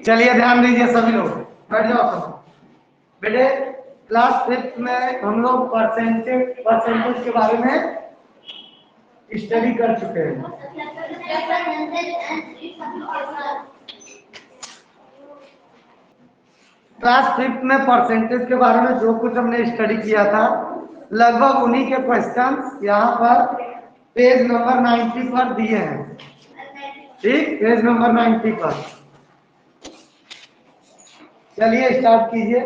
चलिए ध्यान दीजिए सभी लोग, बैठ जाओ सब बेटे। क्लास 5 में हम लोग परसेंटेज के बारे में स्टडी कर चुके हैं। क्लास 5 में परसेंटेज के बारे में जो कुछ हमने स्टडी किया था, लगभग उन्हीं के क्वेश्चन यहाँ पर पेज नंबर 90 पर दिए हैं। ठीक, पेज नंबर 90 पर। चलिए स्टार्ट कीजिए।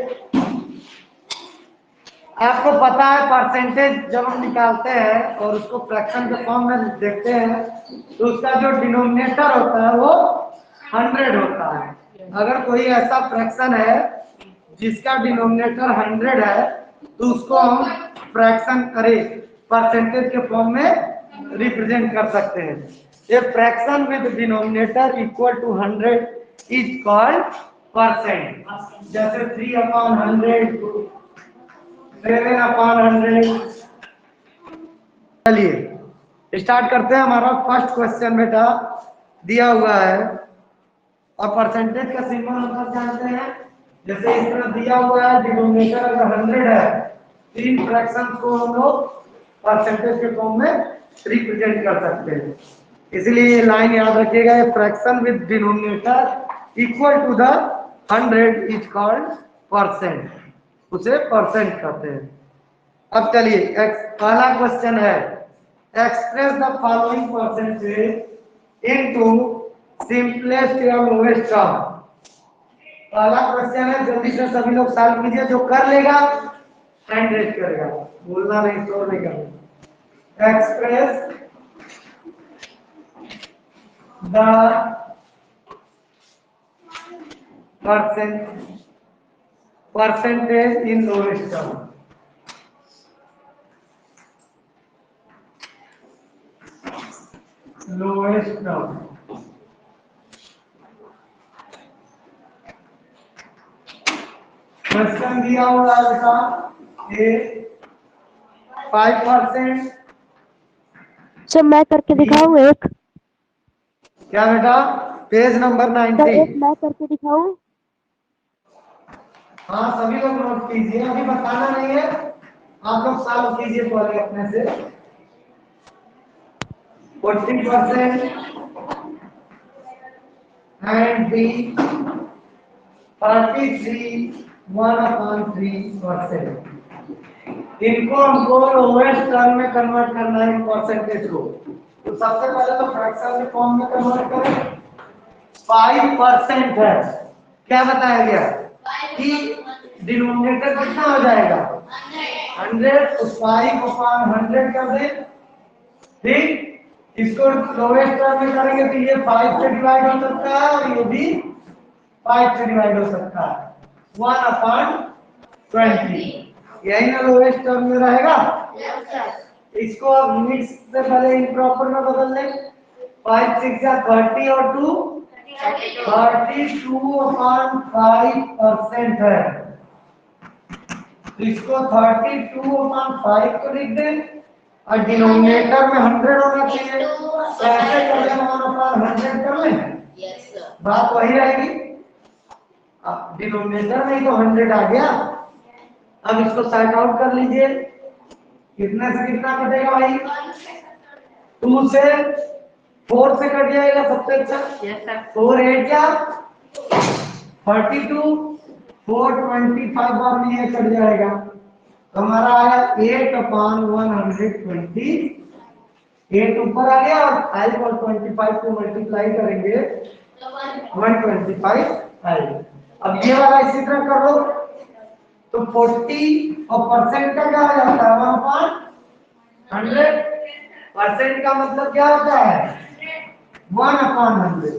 आपको पता है परसेंटेज जब हम निकालते हैं और उसको फ्रैक्शन के फॉर्म में देखते हैं तो उसका जो डिनोमिनेटर होता है वो 100 होता है। अगर कोई ऐसा फ्रैक्शन है जिसका डिनोमिनेटर 100 है तो उसको हम फ्रैक्शन परसेंटेज के फॉर्म में रिप्रेजेंट कर सकते हैं। A fraction with denominator equal to 100 is called percent. जैसे 3/100, 7/100। चलिए स्टार्ट करते हैं। हमारा फर्स्ट क्वेश्चन बेटा दिया हुआ है और परसेंटेज का सिंबल हम सब जानते हैं। जैसे इस तरह दिया हुआ है, डिनोमिनेटर अगर 100 है, तीन फ्रैक्शन को हम लोग परसेंटेज के फॉर्म में रिप्रेजेंट कर सकते हैं। इसलिए ये लाइन याद रखिएगा, ये fraction with denominator equal to the 100 is called percent, उसे परसेंट कहते हैं। अब चलिए पहला क्वेश्चन है, express the following percentage into simplest या लोएस्ट टर्म। पहला क्वेश्चन है, जल्दी से सभी लोग सॉल्व कीजिए। जो कर लेगा हैंड रेज करेगा, बोलना नहीं, शोर नहीं करना। Express the percentage in lowest term. Lowest term question दिया हुआ है बेटा, ए 5%। सर मैं करके दिखाऊं एक? क्या बेटा? Page number sir 90। एक मैं करके दिखाऊं? हाँ सभी लोग नोट कीजिए, अभी बताना नहीं है, आप लोग सॉल्व कीजिए पहले अपने से। 40% एंड बी 33.13%। इनको हमको लोएस्ट टर्म में कन्वर्ट करना है, परसेंटेज को। तो सबसे पहले तो फ्रैक्शन के फॉर्म में कन्वर्ट करें। 5% है, क्या बताया गया कि डिनोमिनेटर कितना हो जाएगा 100, तो 5/100 कर दे। ठीक, इसको लोएस्ट टर्म में करेंगे तो ये 5 से डिवाइड हो सकता है और ये भी 5 से डिवाइड हो सकता है, 1/20। यही ना लोएस्ट टर्म में रहेगा। इसको अब मिक्स से पहले इम्प्रॉपर में बदल लें। 5 6 जा 30 और 2 32/5% है। इसको 32/5 को लिख दें और डिनोमिनेटर में 100 होना चाहिए, तो ऐसे कर लें 1/100 कर लें। बात वही रहेगी। अब डिनोमिनेटर में तो 100 आ गया, अब इसको साइड आउट कर लीजिए। कितने से कितना कटेगा भाई? 2 से 4 से कट जाएगा सबसे अच्छा। 4 8 क्या 32, 425 बार में ये कट जाएगा, तो हमारा आया 8/120। 8 ऊपर आ गया और 5 और 25 को मल्टीप्लाई करेंगे 125 आएगा। अब ये वाला इसी तरह कर लो, तो 40 और परसेंट का क्या हो जाता है 1/100। परसेंट का मतलब क्या होता है 1/100।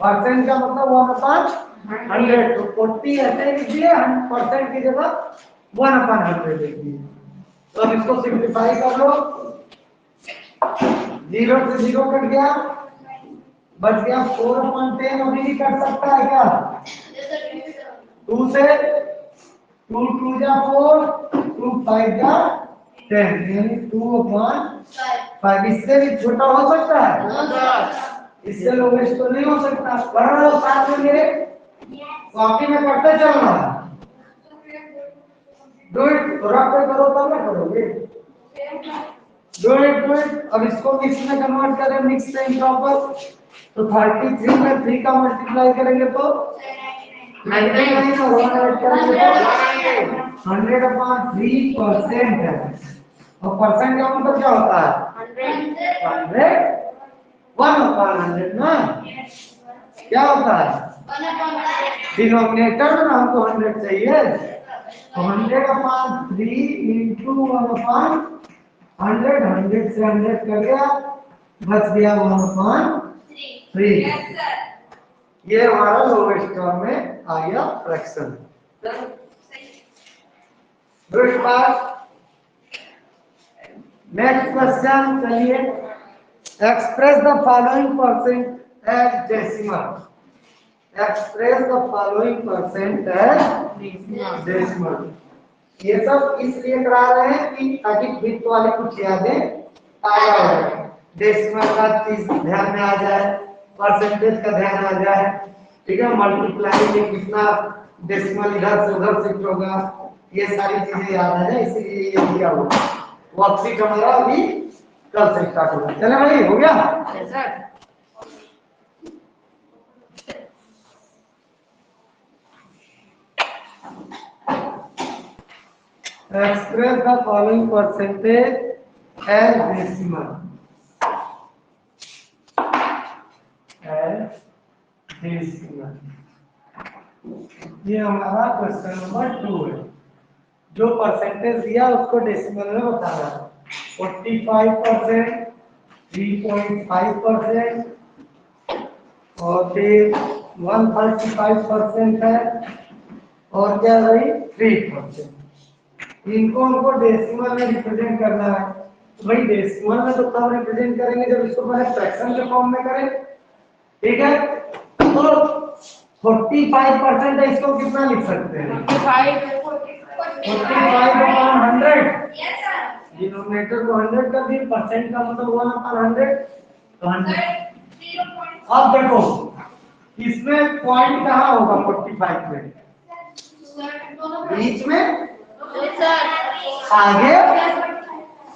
परसेंट का मतलब 1/100, तो 40 ऐसे लिखिए, परसेंट की जगह 1/100 लिखिए। तो अब इसको सिंप्लीफाई कर लो, 0 से 0 कट गया, बच गया 4/10। अभी भी कट सकता है क्या? 2 से 2 2 जा 4, 2 5 जा 10, यानी 2/5। इससे भी छोटा हो सकता है, इससे लोवेस्ट तो नहीं हो सकता। वरना वो साथ में मेरे कॉपी में पढ़ते चलना है। डू इट, रफ पे करो तब ना करोगे। Do it. अब इसको मिक्स में कन्वर्ट करें, मिक्स से इम्प्रॉपर, तो 33 में 3 का मल्टीप्लाई करेंगे तो 99 और 100 करेंगे तो 100/3% है। और परसेंट का मतलब क्या होता है? 100 1/100 ना। क्या होता है? डिनोमिनेटर में हमको 100 चाहिए, तो 100/3 इंटू 1/100, 100 से 100 कर गया, बच गया 1/3। ये हमारा लोवेस्ट टर्म में आ गया फ्रैक्शन। गुड बात। नेक्स्ट क्वेश्चन, चलिए। Express the following percent as decimal. Express the following percent as decimal. ये सब इसलिए करा रहे हैं कि ताकि वित्त वाले कुछ यादें ताजा हो जाए, डेसिमल का चीज ध्यान में आ जाए, परसेंटेज का ध्यान आ जाए, ठीक है। मल्टीप्लाई में कितना डेसिमल इधर से उधर शिफ्ट होगा, ये सारी चीजें याद आ जाए, इसीलिए ये दिया हुआ। वर्कशीट हमारा अभी कल से स्टार्ट होगा। चले भाई, हो गया? Express the following percentage as decimal. As decimal. ये हमारा क्वेश्चन नंबर 2 है। जो परसेंटेज दिया उसको डेसिमल में बताना है। 45%, 3.5% और फिर 135% है, और क्या भाई 3%। इनको हमको डेसिमल में रिप्रेजेंट करना है। तो भाई डेसिमल में तो कब रिप्रेजेंट करेंगे, जब इसको पहले फ्रैक्शन के फॉर्म में करें, ठीक है। तो 45% है, इसको कितना लिख सकते हैं? 45/100। डिनोमिनेटर को 100 कर दिए, परसेंट का मतलब 1/100, तो 100। अब देखो इसमें पॉइंट कहाँ होगा? 45 में बीच में, आगे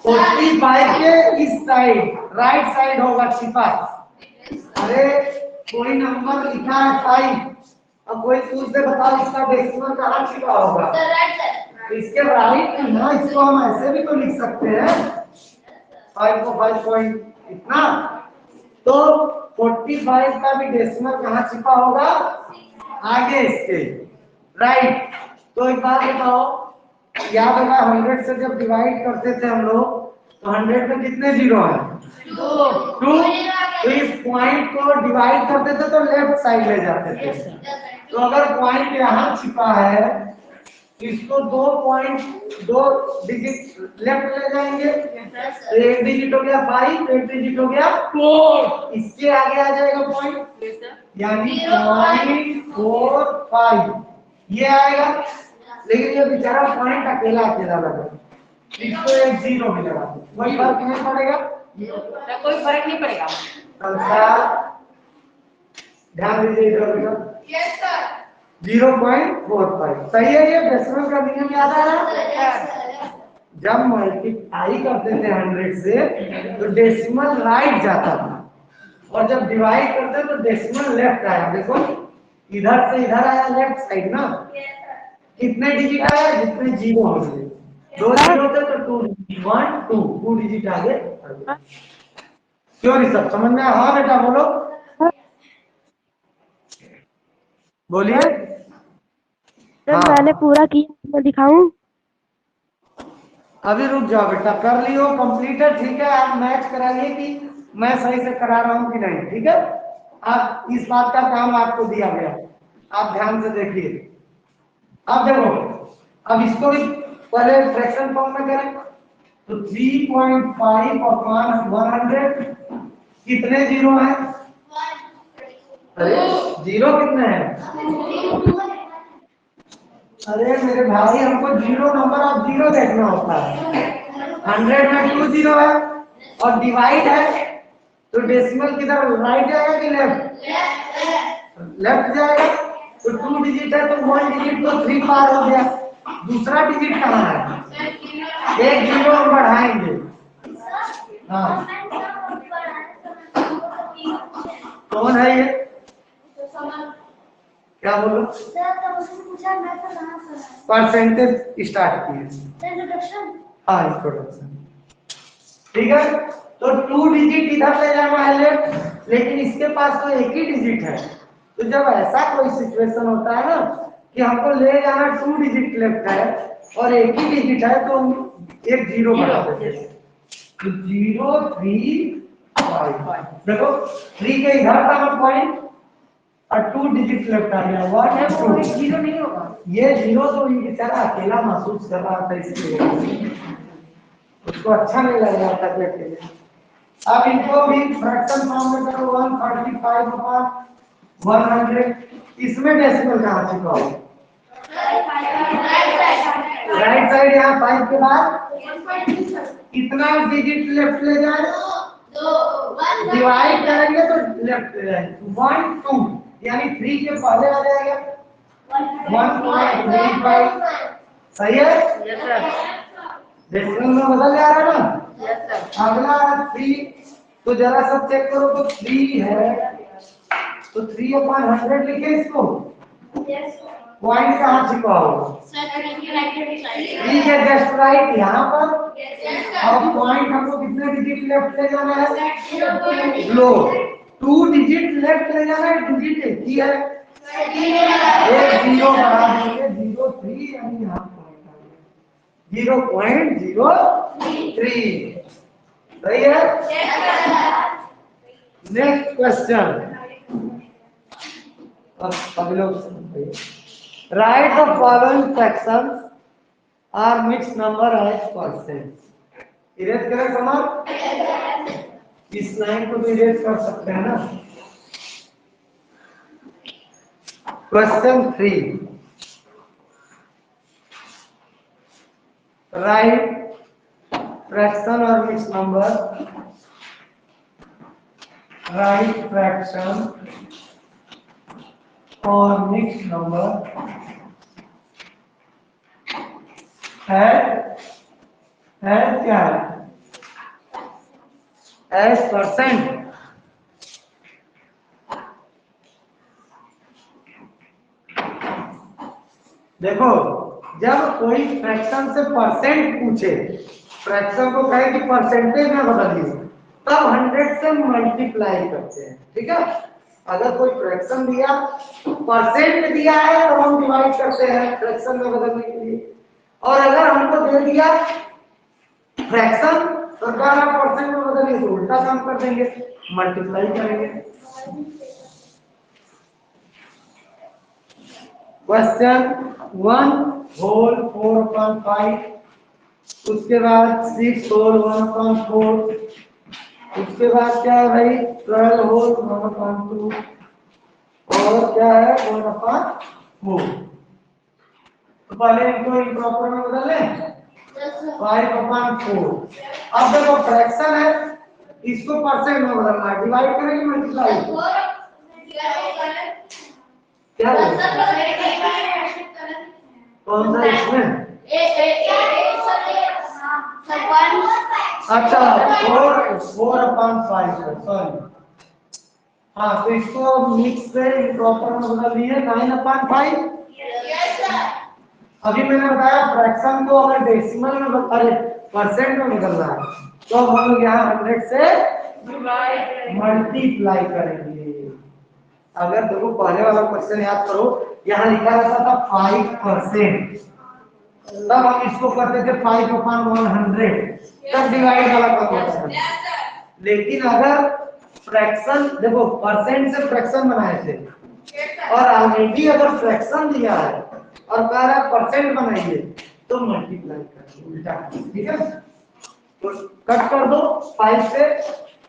45 के इस साइड राइट साइड होगा छिपा। अरे कोई नंबर लिखा है 5, अब कोई पूछ दे बताओ इसका डेसिमल कहाँ छिपा होगा? इसके राइट में ना, इसको हम ऐसे भी तो लिख सकते हैं 5 को 5 पॉइंट इतना। तो 45 का भी डेसिमल कहाँ छिपा होगा? आगे इसके राइट। तो एक बात बताओ, याद होगा 100 से जब डिवाइड करते थे हम लोग, तो 100 में कितने जीरो हैं? 2। तो इस पॉइंट को डिवाइड करते थे तो लेफ्ट साइड ले जाते थे। तो अगर पॉइंट यहाँ छिपा है, इसको 2 डिजिट लेफ्ट ले जाएंगे, तो 1 डिजिट हो गया 5, 1 डिजिट हो गया 4, इसके आगे आ जाएगा पॉइंट, यानी 0.45 ये आएगा। लेकिन ये बेचारा पॉइंट अकेला अकेला लगा, इसको एक 0 भी लगा दो, कोई फर्क नहीं पड़ेगा, कोई फर्क नहीं पड़ेगा। ध्यान दीजिए इधर। Yes sir. 0.45 सही है। ये डेसिमल का नियम याद आ रहा है? जब मल्टीप्लाई करते थे 100 से तो डेसिमल राइट जाता था, और जब डिवाइड करते तो डेसिमल लेफ्ट आया। देखो इधर से इधर आया लेफ्ट साइड ना। कितने डिजिट आया? जितने जीरो होंगे, 2 जीरो थे तो 2 1 2 डिजिट आगे। क्यों नहीं सब समझ में? हाँ बेटा बोलो, बोलिए। सर हाँ मैंने पूरा किया, मैं दिखाऊं? अभी रुक जाओ बेटा, कर लियो, कंप्लीट है, ठीक है। आप मैच कराइए कि मैं सही से करा रहा हूं कि नहीं, ठीक है। आप इस बात का काम आपको दिया गया, आप ध्यान से देखिए। अब देखो, अब इसको भी पहले फ्रैक्शन फॉर्म में करें, तो 3.5/100 कितने जीरो हैं? अरे जीरो कितने हैं? अरे मेरे भाई, हमको जीरो नंबर ऑफ जीरो देखना होता है। 100 में 2 जीरो है और डिवाइड है, तो डेसिमल किधर राइट जाएगा कि लेफ्ट? लेफ्ट जाएगा। तो 2 डिजिट है तो 1 डिजिट तो 3 पार हो गया। दूसरा डिजिट कहाँ है? एक जीरो हम बढ़ाएंगे। हाँ कौन है ये? क्या बोलो? परसेंटेज स्टार्ट किए। हाँ इंट्रोडक्शन। ठीक है तो 2 डिजिट इधर ले जाना है लेफ्ट, लेकिन इसके पास तो एक ही डिजिट है। तो जब ऐसा कोई सिचुएशन होता है ना कि हमको ले जाना 2 डिजिट लेफ्ट है और एक ही डिजिट है तो हम एक जीरो बढ़ा देते हैं। तो 0 3 5 देखो 3 के इधर का पॉइंट और 2 डिजिट लेफ्ट आ गया 1 2। जीरो नहीं होगा ये जीरो तो ये बेचारा अकेला महसूस कर रहा था इसलिए उसको अच्छा नहीं लग रहा था बेटे। अब इनको भी फ्रैक्शन फॉर्म में करो 135 अपॉन 100। इसमें डेसिमल कहाँ से पाओ? राइट साइड यहाँ 5 के बाद कितना डिजिट लेफ्ट ले जाए? डिवाइड करेंगे तो लेफ्ट ले जाएंगे 1 2 यानी 3 के पहले आ जाएगा 1.35। सही है? यस सर डेसिमल में बदल जा रहा है ना। यस सर अगला 3 तो जरा सब चेक करो तो 3 है तो 3 अपॉन 100 लिखे इसको। पॉइंट कहाँ छिपा होगा? 3 के जस्ट राइट यहाँ पर। अब पॉइंट हमको कितने डिजिट लेफ्ट ले जाना है? लो 2 डिजिट लेफ्ट ले जाना है। डिजिट एक ही है एक जीरो बढ़ा देंगे 03 यानी यहाँ पॉइंट आ गया 0.03। सही है? Next question. अब लोग write the following fractions are mix number as percent. Erase करें कमाल? इस लाइन को भी इरेज कर सकते हैं ना। क्वेश्चन 3 राइट फ्रैक्शन और मिक्स नंबर। राइट फ्रैक्शन और मिक्स नंबर है क्या है? As percent. देखो जब कोई फ्रैक्शन से परसेंट पूछे, फ्रैक्शन को कहे कि परसेंटेज में बदलिए, तब 100 से मल्टीप्लाई करते हैं। ठीक है? अगर कोई फ्रैक्शन दिया परसेंट दिया है तो हम डिवाइड करते हैं फ्रैक्शन में बदलने के लिए। और अगर हमको दे दिया फ्रैक्शन तो क्या परसेंट में बदलिए तो उल्टा काम कर देंगे, मल्टीप्लाई करेंगे। क्वेश्चन 1 होल 4/5, उसके बाद 6 होल 1/4, उसके बाद क्या है भाई 12 होल 1/2 और क्या है 1/4। तो पहले इनको इम्प्रॉपर में बदल लें 5/4। अब देखो फ्रैक्शन है इसको परसेंट में बदलना है, डिवाइड करेंगे मल्टीप्लाई क्या कौन सा इसमें? अच्छा 4/5 सॉरी। हाँ तो इसको मिक्स से इम्प्रॉपर में बदल दिए 9/5। अभी मैंने बताया फ्रैक्शन को अगर डेसिमल में अरे परसेंट में बदलना है तो हम लोग यहाँ 100 से मल्टीप्लाई करेंगे। अगर देखो पहले वाला क्वेश्चन याद करो, यहाँ लिखा रहता था 5%, तब हम इसको करते थे 5/100 तब डिवाइड वाला काम होता था। लेकिन अगर फ्रैक्शन देखो परसेंट से फ्रैक्शन बनाए थे और ऑलरेडी अगर फ्रैक्शन दिया है और कह रहा है परसेंट बनाइए तो मल्टीप्लाई करिए उल्टा। ठीक है? तो कट कर दो 5 से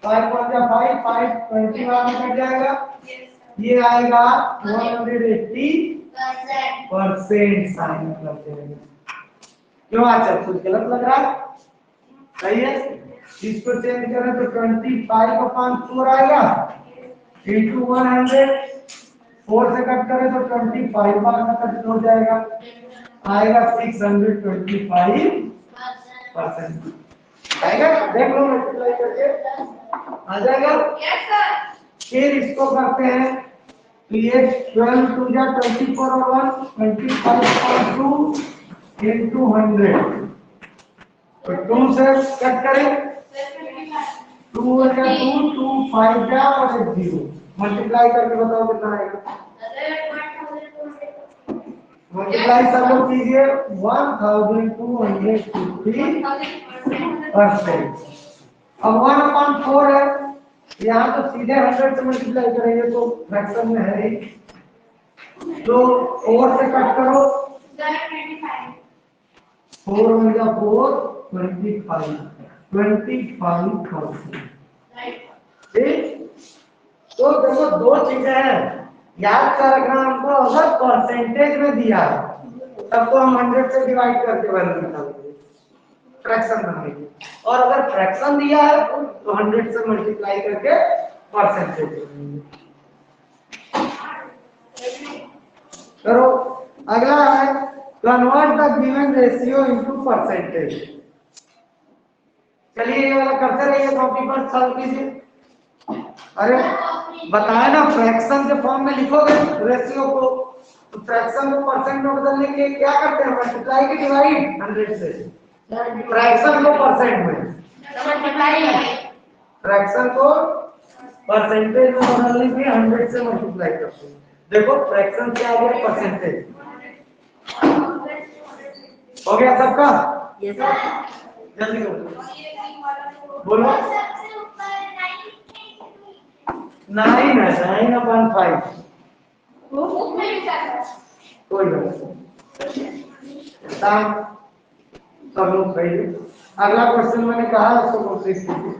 5 × 5 5 21 में कट जाएगा। ये आएगा 180% साइन कर देंगे। क्यों अच्छा कुछ गलत लग रहा है? सही है? इसको चेंज करें तो 25/4 आएगा इंटू 100, 4 से कट करें तो 25 बार में कट हो जाएगा, आएगा 625%। आएगा, देख लो मल्टीप्लाई करके आ जाएगा। फिर इसको करते हैं तो ये 12 2 जा 24 और 1 25.2 into 100, तो 2 से कट करें 2 हो गया 2 2 5 जा और 0 मल्टीप्लाई करके बताओ कितना आएगा। मल्टीप्लाई सब लोग कीजिए 1250%। अब 1/4 है, यहाँ तो सीधे 100 से मल्टीप्लाई करेंगे तो फ्रैक्शन में है ही, तो 4 से कट करो 4 हो गया 4 25%। ठीक, तो देखो दो चीजें हैं याद कर रखना हमको, अगर परसेंटेज में दिया है तब तो हम 100 से डिवाइड करके वैल्यू निकालेंगे फ्रैक्शन बनाएंगे, और अगर फ्रैक्शन दिया है तो 100 से मल्टीप्लाई करके परसेंटेज बनाएंगे। करो, अगला है convert the given ratio into percentage. चलिए ये वाला करते रहिए, कॉपी पर सॉल्व कीजिए। अरे बताया ना, फ्रैक्शन के फॉर्म में लिखोगे रेशियो को, तो फ्रैक्शन को परसेंट में बदलने के लिए क्या करते हैं, मल्टीप्लाई की डिवाइड 100 से, फ्रैक्शन को परसेंट में, फ्रैक्शन को परसेंटेज में बदलने के लिए 100 से मल्टीप्लाई करते हैं। देखो फ्रैक्शन क्या आ गया, परसेंटेज हो गया सबका। Yes sir. जल्दी करो, बोलो 9/5। कोई बात नहीं, सब लोग सही है। अगला क्वेश्चन मैंने कहा उसको कोशिश कीजिए।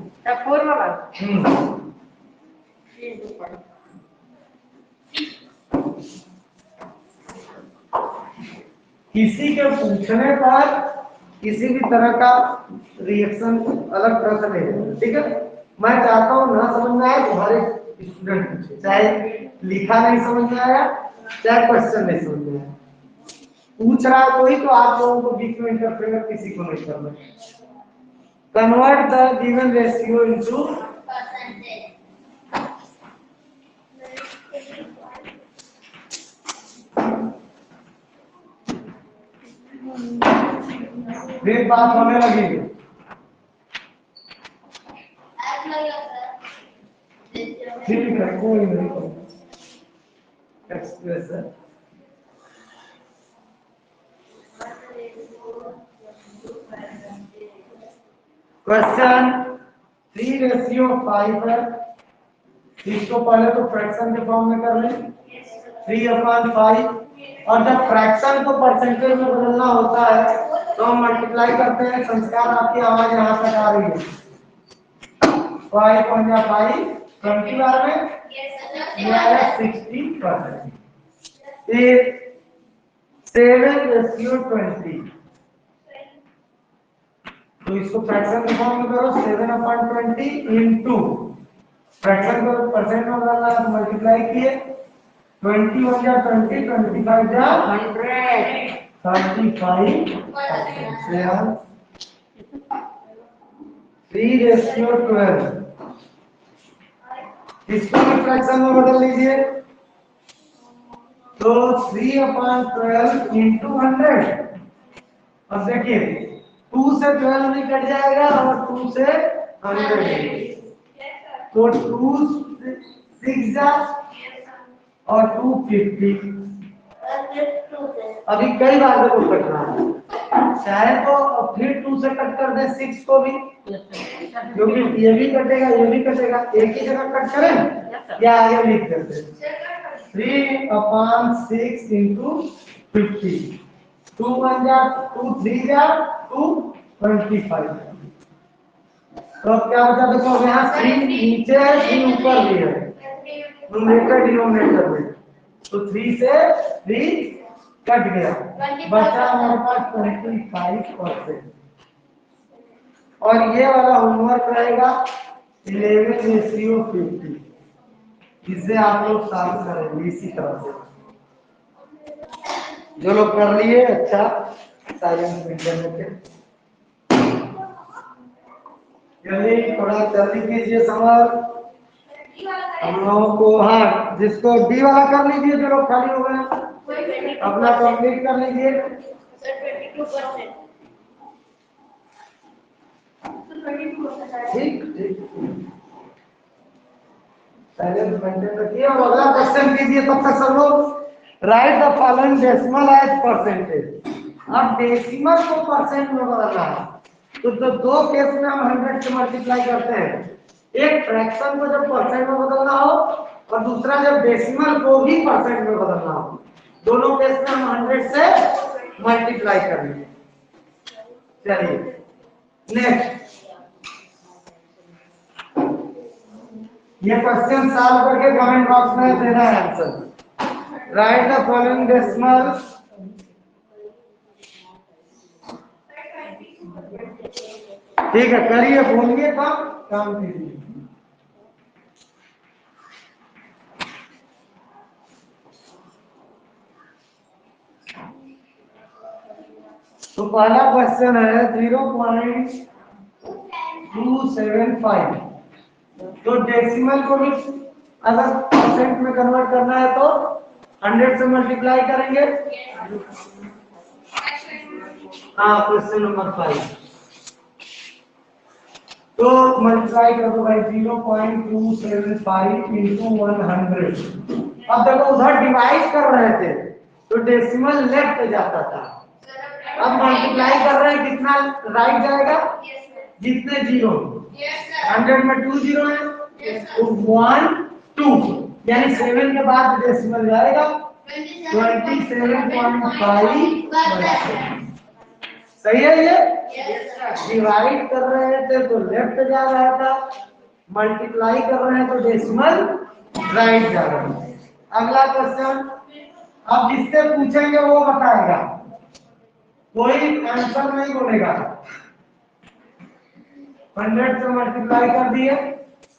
किसी के पूछने पर किसी भी तरह का रिएक्शन अलग तरह से नहीं होगा, ठीक है। मैं चाहता हूँ ना समझ में आए तो हर एक स्टूडेंट पूछे, चाहे लिखा नहीं समझ में आया चाहे क्वेश्चन नहीं समझ में आया, पूछ रहा है कोई तो आप लोगों को बीच में इंटरफेयर किसी को नहीं करना। Convert the given ratio into percentage. फिर बात होने लगेगी। ठीक है, कोई नहीं एक्सप्रेशन क्वेश्चन 3:5 है। इसको पहले तो फ्रैक्शन के फॉर्म में कर लें 3/5, और जब फ्रैक्शन को परसेंटेज में बदलना होता है तो हम मल्टीप्लाई करते हैं। संस्कार आपकी आवाज यहाँ तक आ रही है, 5 20 बार में 60%। 7:20, तो इसको फ्रैक्शन के फॉर्म में करो 7/20 इनटू फ्रैक्शन को परसेंट में बदलना है तो मल्टीप्लाई किए 20 1 जा 20 25 जा 100 35%। 3:12, इसको भी फ्रैक्शन में बदल लीजिए तो 3/12 इंटू 100। अब देखिए 2 से 12 भी कट जाएगा और 2 से 100, तो 2 6 जा और 2 50। अभी कई बार देखो कटना है, चाहे तो फिर 2 से कट कर दे 6 को भी, क्योंकि ये भी कटेगा ये भी कटेगा, एक ही जगह कट करें या आगे लिख देते 3/6 इंटू 50। 2 1 जा 2 3 जा 2 25। तो अब क्या बचा, देखो यहाँ 3 नीचे है 3 ऊपर भी है, न्यूमरेटर डिनोमिनेटर में, तो 3 से 3 कट गया, बचा हमारे पास 25%। और ये वाला होमवर्क रहेगा 11:50। इसे आप लोग सॉल्व करेंगे इसी तरह से। जो लोग कर लिए अच्छा साइलेंस मेंटेन करके जल्दी थोड़ा जल्दी कीजिए सवाल हम लोगों को। हाँ, जिसको डी वाला कर लीजिए, जो लोग खाली हो गए अपना कंप्लीट कर लीजिए। ठीक ठीक साइलेंस मेंटेन रखिए और अगला क्वेश्चन कीजिए। तब तक सब लोग write the following decimal as percentage. अब डेसिमल को परसेंट में बदलना है तो दो केस में हम 100 से मल्टीप्लाई करते हैं। एक फ्रैक्शन को जब परसेंट में बदलना हो और दूसरा जब डेसिमल को भी परसेंट में बदलना हो। दोनों केस में हम 100 से मल्टीप्लाई करेंगे। चलिए नेक्स्ट, ये क्वेश्चन सॉल्व करके कमेंट बॉक्स में देना है answer. Right the following decimal ठीक है, करिए, बोलिए, काम कीजिए। तो पहला क्वेश्चन है 0.275। तो डेसिमल को भी अगर परसेंट में कन्वर्ट करना है तो 100 से मल्टीप्लाई करेंगे। हाँ, क्वेश्चन नंबर 5 तो मल्टीप्लाई कर दो भाई 0.275 इंटू 100। अब देखो उधर डिवाइड कर रहे थे तो डेसिमल लेफ्ट जाता था, अब मल्टीप्लाई कर रहे हैं कितना राइट जाएगा? जितने जीरो 100 में 2 जीरो है तो 1 2 यानी 7 के बाद डेसिमल जाएगा 27.5। सही है ये? डिवाइड कर रहे थे तो लेफ्ट जा रहा था, मल्टीप्लाई कर रहे हैं तो डेसिमल राइट जा रहा है। अगला क्वेश्चन अब जिससे पूछेंगे वो बताएगा, कोई आंसर नहीं बोलेगा। 100 से मल्टीप्लाई कर दिए,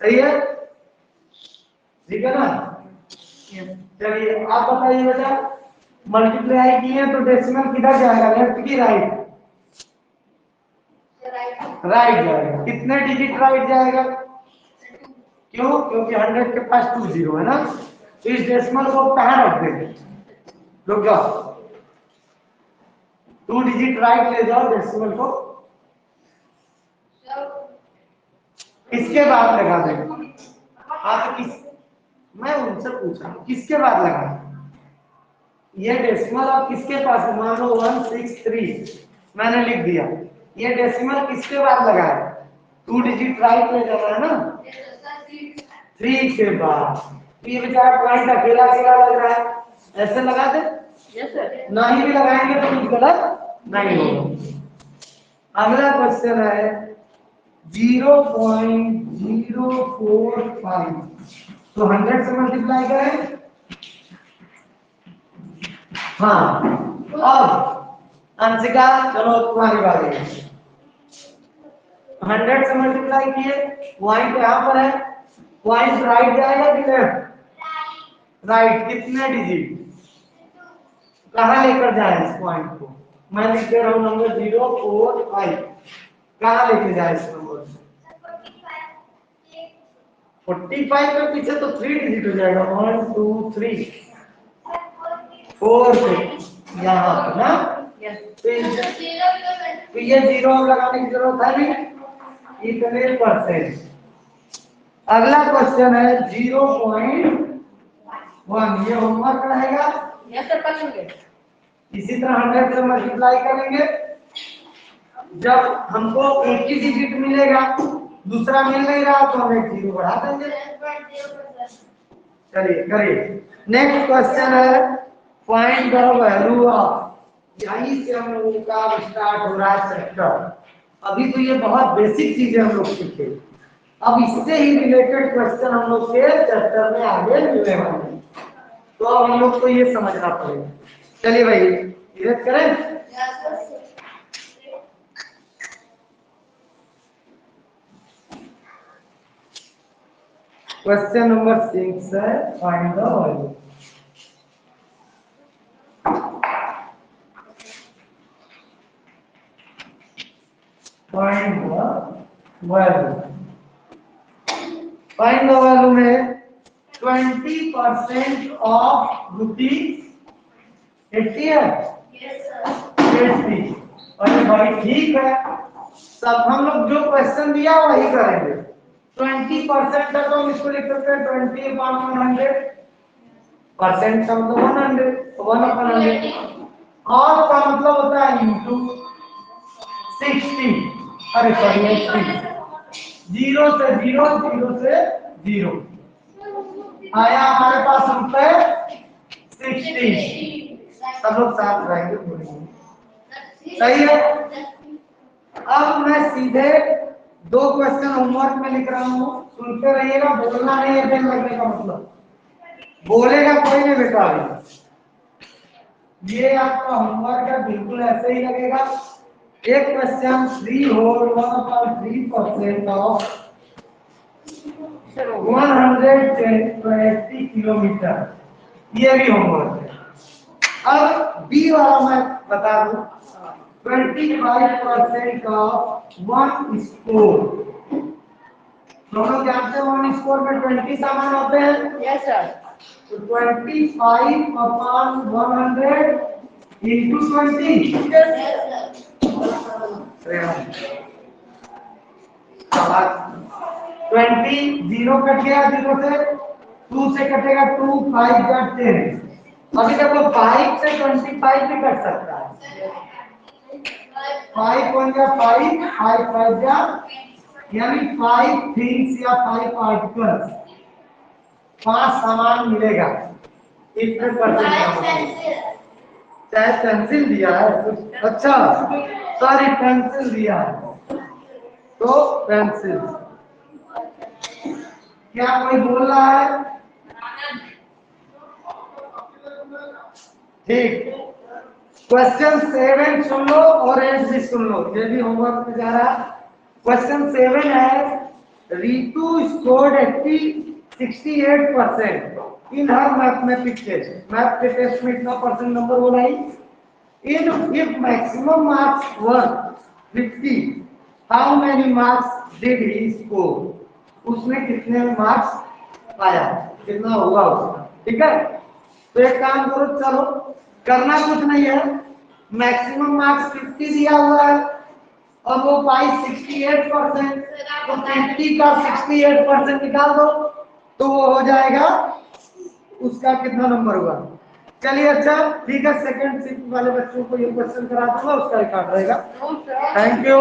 सही है? ठीक है ना? चलिए आप बताइए बेटा, मल्टीप्लाई किए तो डेसिमल किधर जाएगा, लेफ्ट की राइट? राइट जाएगा। कितने डिजिट राइट जाएगा? क्यों? क्योंकि 100 के पास 2 जीरो है ना, तो इस डेसिमल को कहां रख देंगे? रुक जाओ, 2 डिजिट राइट ले जाओ डेसिमल को, इसके बाद लगा देंगे। हाँ तो किस, मैं उनसे पूछा किसके बाद लगा? ये डेसिमल अब किसके पास है? मान लो 163 मैंने लिख दिया, ये डेसिमल किसके बाद लगा है? 2 डिजिट राइट ले जाना है ना, 3 के बाद। तो ये बेचारा पॉइंट अकेला अकेला लग रहा है, ऐसे लगा दे। नहीं भी लगाएंगे तो कुछ गलत नहीं होगा। अगला क्वेश्चन है 0.045 तो 100 से मल्टीप्लाई करें। हाँ, अब अंशिका चलो तुम्हारी बारी है। 100 से मल्टीप्लाई किए, पॉइंट यहाँ पर है, पॉइंट राइट जाएगा कि लेफ्ट? राइट। कितने डिजिट कहाँ लेकर जाए इस पॉइंट को? मैं लिख दे रहा हूँ नंबर 045, कहाँ लेके जाए इस नंबर? 45 के पीछे तो 3 डिजिट हो जाएगा, 1 2 3 4 से यहाँ पर ना, तो ये जीरो लगाने की जरूरत है नहीं, इतने परसेंट। अगला क्वेश्चन है 0.1, ये होमवर्क रहेगा। इसी तरह 100 से मल्टीप्लाई करेंगे, जब हमको एक ही डिजिट मिलेगा दूसरा मिल नहीं रहा तो हम एक जीरो बढ़ा देंगे। चलिए करिए। नेक्स्ट क्वेश्चन है फाइंड द वैल्यू ऑफ, यहीं से हम लोगों का स्टार्ट हो रहा है चैप्टर। अभी तो ये बहुत बेसिक चीजें हम लोग सीखे, अब इससे ही रिलेटेड क्वेश्चन हम लोग के चैप्टर में आगे मिलने वाले हैं, तो अब हम लोग को ये समझना पड़ेगा। चलिए भाई धीरे करें। क्वेश्चन नंबर 6 है, find the value. Find the value. Find the value में 20% ऑफ रुपीज 80 है। 80। अरे भाई ठीक है, सब हम लोग जो क्वेश्चन दिया वही करेंगे। 20% है तो हम इसको लिख सकते हैं 20/100। परसेंट का मतलब 100, 1/100। और का मतलब होता है इंटू 60। अरे सॉरी 80। 0 से 0, 0 से 0 आया हमारे पास रुपए 60। सब लोग साथ रहेंगे बोलेंगे, सही है। अब मैं सीधे 2 क्वेश्चन होमवर्क में लिख रहा हूँ, सुनते रहिएगा, बोलना नहीं है। दिन लगने का मतलब बोलेगा कोई नहीं बेटा। ये आपका होमवर्क है, बिल्कुल ऐसे ही लगेगा। एक क्वेश्चन 3 होल 1/3% ऑफ 120 किलोमीटर, ये भी होमवर्क है। अब बी वाला मैं बता दूं, 25% ऑफ 1 स्कोर। दोनों जानते हैं 1 स्कोर में 20 सामान होते हैं। Yes sir. तो 25/100 into 20। 20 0 कट गया, 0 से 2 से कटेगा 2, 5 जा 10। अभी देखो 5 से 25 भी कट सकता है। 5 1 जा 5, 5 5 जा, यानी 5 थिंग्स या 5 आर्टिकल्स, 5 सामान मिलेगा। इतने परसेंट चाहे पेंसिल दिया है कुछ, अच्छा सॉरी पेंसिल दिया है तो पेंसिल। क्या कोई बोल रहा है? ठीक। क्वेश्चन 7 सुन लो और 8 भी सुन लो, ये भी होमवर्क में जा रहा है। क्वेश्चन 7 है, Ritu scored 68% in her mathematics test. Math के टेस्ट में इतना परसेंट नंबर बोला ही। In if maximum marks were 50, how many marks did he score? उसने कितने मार्क्स पाया, कितना हुआ उसका, ठीक है। तो एक काम करो, चलो करना कुछ नहीं है, मैक्सिमम मार्क्स 50 दिया हुआ है और वो पाई 68%, तो 50 का 68% निकाल दो तो वो हो जाएगा उसका कितना नंबर हुआ। चलिए अच्छा ठीक है, सेकंड शिफ्ट वाले बच्चों को ये क्वेश्चन करा दूंगा, उसका रिकॉर्ड रहेगा। Thank you.